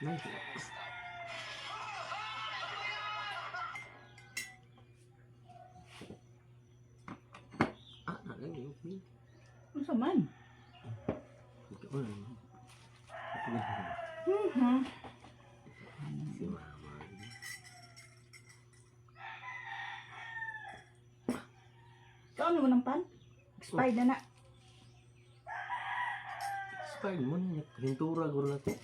Nice. Ah, nalagay okay. Ano sa man? Ito ko lang. Si mama. Kaon mo ng pan? Expired na na. Expired mo na. Hintura ko na ito.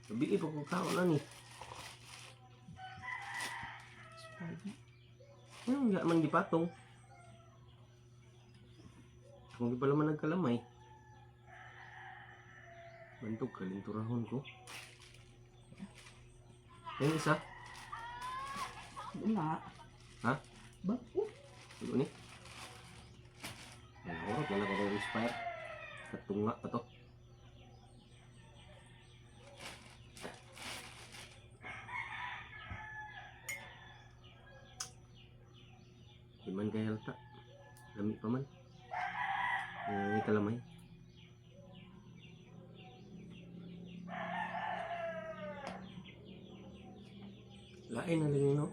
Sabi pa kung kao na ni. Expired na. Ano nga man di patong. Kung di pala man nagkalamay. Bantog kalinturahon ko. Yan isa. Una. Ha? Ba? Ano ni? Ang horot na nakaka-inspire. Katunga pa to. Di man kaya halata. Lami pa man. May kalamay. Lain na rin no?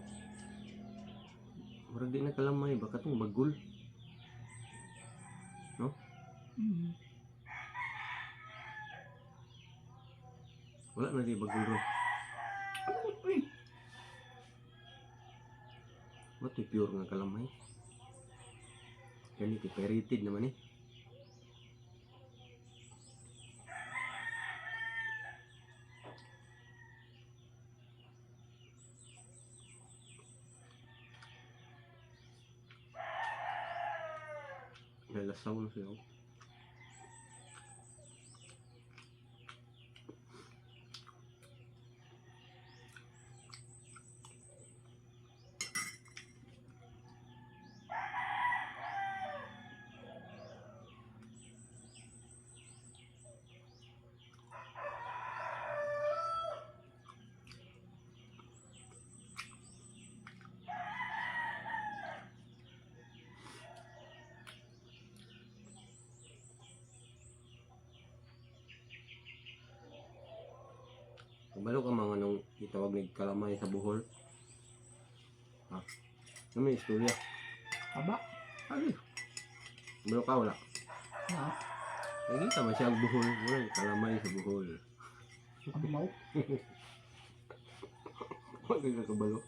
Murag di na kalamay. Baka itong bagul. No? Wala na di bagul ron. Ba't pure nga kalamay? Ganito, perited naman eh. Lalasaw na siya. Balo ka mga nung itawag ng kalamay sa Bohol. Ha? Ano may istorya? Aba? Ano? Balo ka wala? Ha? Nakikita ba siya ang Bohol? Walang kalamay sa Bohol. Ano mo? Huwag ka kabalo.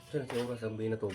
Saan sa oras ang binatog?